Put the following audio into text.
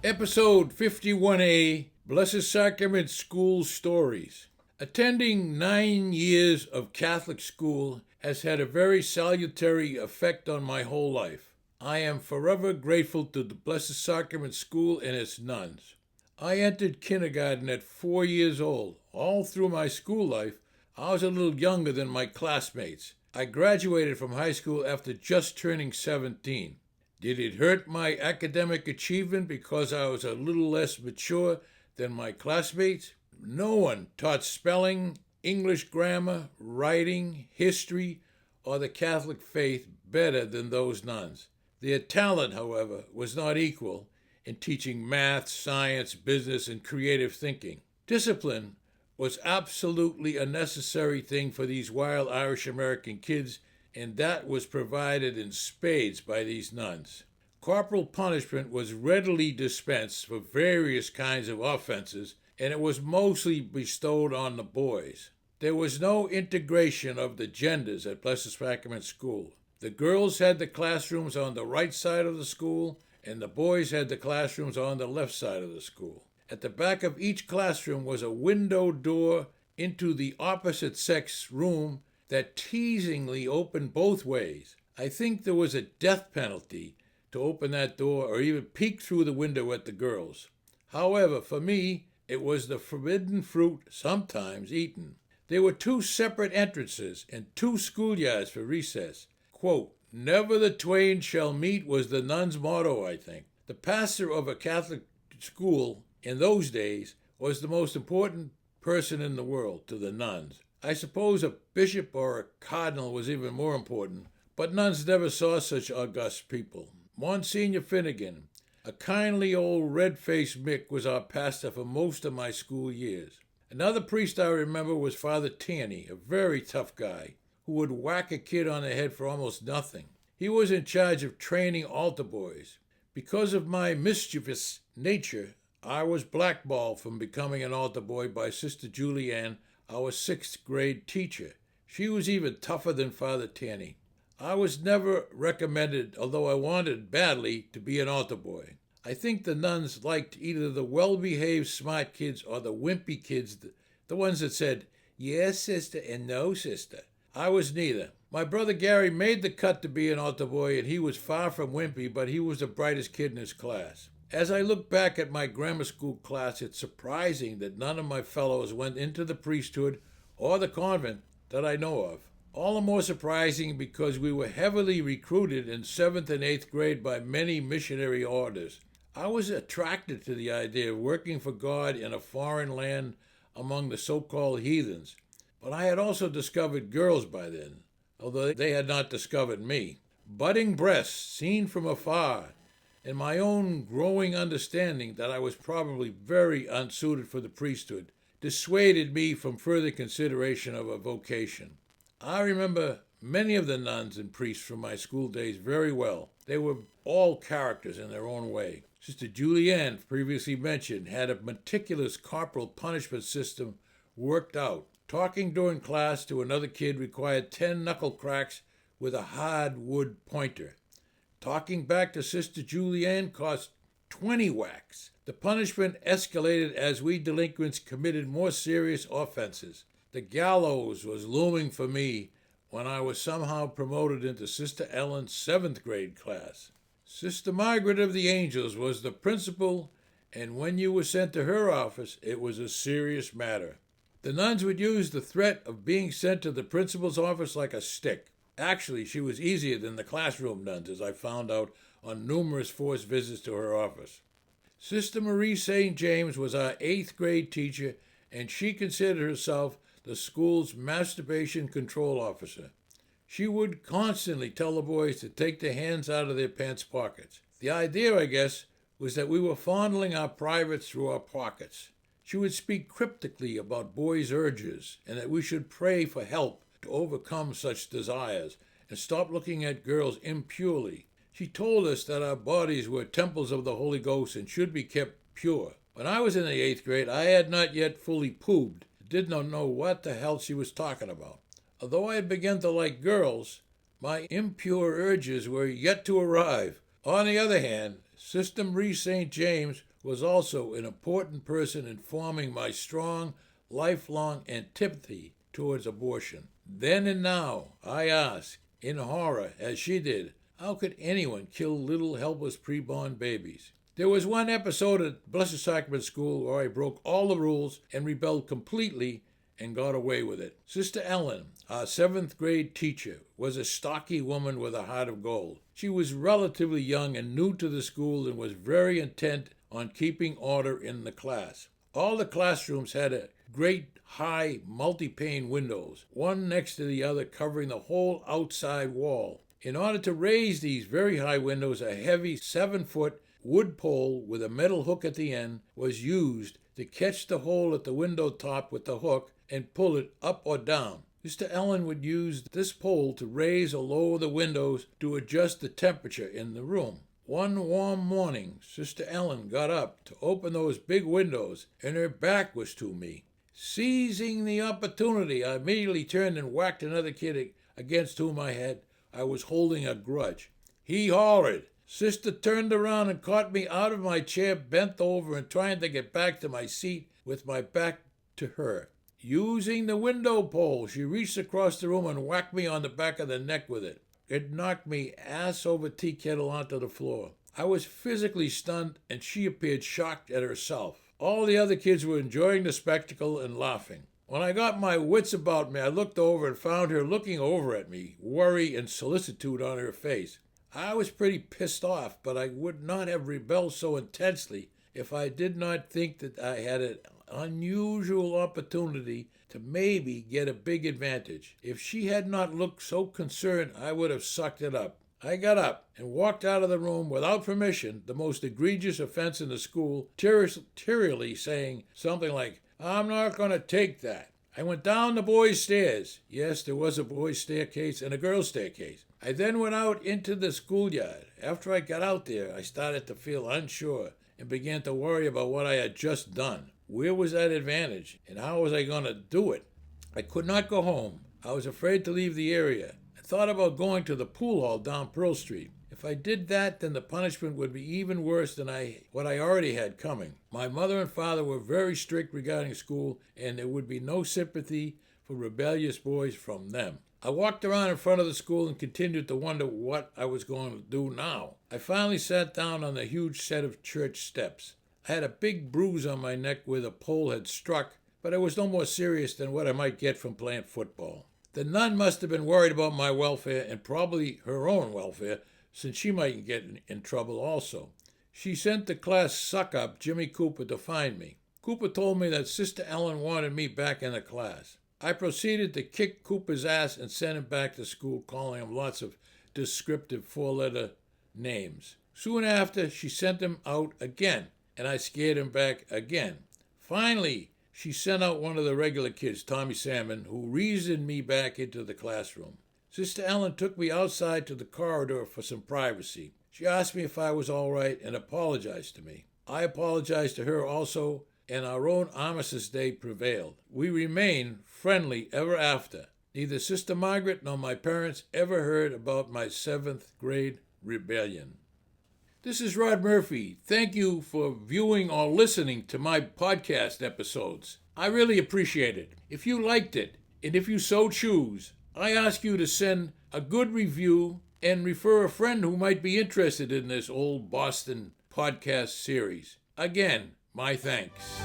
Episode 51A, Blessed Sacrament School Stories. Attending 9 years of Catholic school has had a very salutary effect on my whole life. I am forever grateful to the Blessed Sacrament School and its nuns. I entered kindergarten at 4 years old. All through my school life, I was a little younger than my classmates. I graduated from high school after just turning 17. Did it hurt my academic achievement because I was a little less mature than my classmates? No one taught spelling, English grammar, writing, history, or the Catholic faith better than those nuns. Their talent, however, was not equal in teaching math, science, business, and creative thinking. Discipline was absolutely a necessary thing for these wild Irish-American kids, and that was provided in spades by these nuns. Corporal punishment was readily dispensed for various kinds of offenses, and it was mostly bestowed on the boys. There was no integration of the genders at Blessed Sacrament School. The girls had the classrooms on the right side of the school, and the boys had the classrooms on the left side of the school. At the back of each classroom was a window door into the opposite sex room that teasingly opened both ways. I think there was a death penalty to open that door or even peek through the window at the girls. However, for me, it was the forbidden fruit sometimes eaten. There were 2 separate entrances and 2 schoolyards for recess. Quote, "Never the twain shall meet" was the nun's motto, I think. The pastor of a Catholic school in those days was the most important person in the world to the nuns. I suppose a bishop or a cardinal was even more important, but nuns never saw such august people. Monsignor Finnegan, a kindly old red-faced Mick, was our pastor for most of my school years. Another priest I remember was Father Tierney, a very tough guy, who would whack a kid on the head for almost nothing. He was in charge of training altar boys. Because of my mischievous nature, I was blackballed from becoming an altar boy by Sister Julianne, our 6th grade teacher. She was even tougher than Father Tierney. I was never recommended, although I wanted badly, to be an altar boy. I think the nuns liked either the well-behaved smart kids or the wimpy kids, the ones that said, "Yes, sister," and "No, sister." I was neither. My brother Gary made the cut to be an altar boy, and he was far from wimpy, but he was the brightest kid in his class. As I look back at my grammar school class, it's surprising that none of my fellows went into the priesthood or the convent that I know of. All the more surprising because we were heavily recruited in 7th and 8th grade by many missionary orders. I was attracted to the idea of working for God in a foreign land among the so-called heathens, but I had also discovered girls by then, although they had not discovered me. Budding breasts seen from afar, and my own growing understanding that I was probably very unsuited for the priesthood, dissuaded me from further consideration of a vocation. I remember many of the nuns and priests from my school days very well. They were all characters in their own way. Sister Julianne, previously mentioned, had a meticulous corporal punishment system worked out. Talking during class to another kid required 10 knuckle cracks with a hard wood pointer. Talking back to Sister Julianne cost 20 whacks. The punishment escalated as we delinquents committed more serious offenses. The gallows was looming for me when I was somehow promoted into Sister Ellen's 7th grade class. Sister Margaret of the Angels was the principal, and when you were sent to her office, it was a serious matter. The nuns would use the threat of being sent to the principal's office like a stick. Actually, she was easier than the classroom nuns, as I found out on numerous forced visits to her office. Sister Marie St. James was our 8th grade teacher, and she considered herself the school's masturbation control officer. She would constantly tell the boys to take their hands out of their pants pockets. The idea, I guess, was that we were fondling our privates through our pockets. She would speak cryptically about boys' urges, and that we should pray for help to overcome such desires and stop looking at girls impurely. She told us that our bodies were temples of the Holy Ghost and should be kept pure. When I was in the 8th grade, I had not yet fully poobed. Did not know what the hell she was talking about. Although I had begun to like girls, my impure urges were yet to arrive. On the other hand, Sister Marie St. James was also an important person in forming my strong, lifelong antipathy towards abortion. Then and now, I ask, in horror, as she did, how could anyone kill little helpless preborn babies? There was one episode at Blessed Sacrament School where I broke all the rules and rebelled completely and got away with it. Sister Ellen, our 7th grade teacher, was a stocky woman with a heart of gold. She was relatively young and new to the school and was very intent on keeping order in the class. All the classrooms had a great high multi-pane windows, one next to the other covering the whole outside wall. In order to raise these very high windows, a heavy 7-foot wood pole with a metal hook at the end was used to catch the hole at the window top with the hook and pull it up or down. Mr. Ellen would use this pole to raise or lower the windows to adjust the temperature in the room. One warm morning, Sister Ellen got up to open those big windows, and her back was to me. Seizing the opportunity, I immediately turned and whacked another kid against whom I was holding a grudge. He hollered. Sister turned around and caught me out of my chair, bent over and trying to get back to my seat with my back to her. Using the window pole, she reached across the room and whacked me on the back of the neck with it. It knocked me ass over tea kettle onto the floor. I was physically stunned, and she appeared shocked at herself. All the other kids were enjoying the spectacle and laughing. When I got my wits about me, I looked over and found her looking over at me, worry and solicitude on her face. I was pretty pissed off, but I would not have rebelled so intensely if I did not think that I had an unusual opportunity to maybe get a big advantage. If she had not looked so concerned, I would have sucked it up. I got up and walked out of the room without permission, the most egregious offense in the school, tearily saying something like, "I'm not going to take that." I went down the boys' stairs. Yes, there was a boys' staircase and a girls' staircase. I then went out into the schoolyard. After I got out there, I started to feel unsure and began to worry about what I had just done. Where was that advantage, and how was I going to do it? I could not go home. I was afraid to leave the area. I thought about going to the pool hall down Pearl Street. If I did that, then the punishment would be even worse than what I already had coming. My mother and father were very strict regarding school, and there would be no sympathy for rebellious boys from them. I walked around in front of the school and continued to wonder what I was going to do now. I finally sat down on the huge set of church steps. I had a big bruise on my neck where the pole had struck, but it was no more serious than what I might get from playing football. The nun must have been worried about my welfare and probably her own welfare, since she might get in trouble also. She sent the class suck-up, Jimmy Cooper, to find me. Cooper told me that Sister Ellen wanted me back in the class. I proceeded to kick Cooper's ass and send him back to school, calling him lots of descriptive 4-letter names. Soon after, she sent him out again, and I scared him back again. Finally, she sent out one of the regular kids, Tommy Salmon, who reasoned me back into the classroom. Sister Ellen took me outside to the corridor for some privacy. She asked me if I was all right and apologized to me. I apologized to her also, and our own armistice day prevailed. We remained friendly ever after. Neither Sister Margaret nor my parents ever heard about my 7th grade rebellion. This is Rod Murphy. Thank you for viewing or listening to my podcast episodes. I really appreciate it. If you liked it, and if you so choose, I ask you to send a good review and refer a friend who might be interested in this old Boston podcast series. Again, my thanks.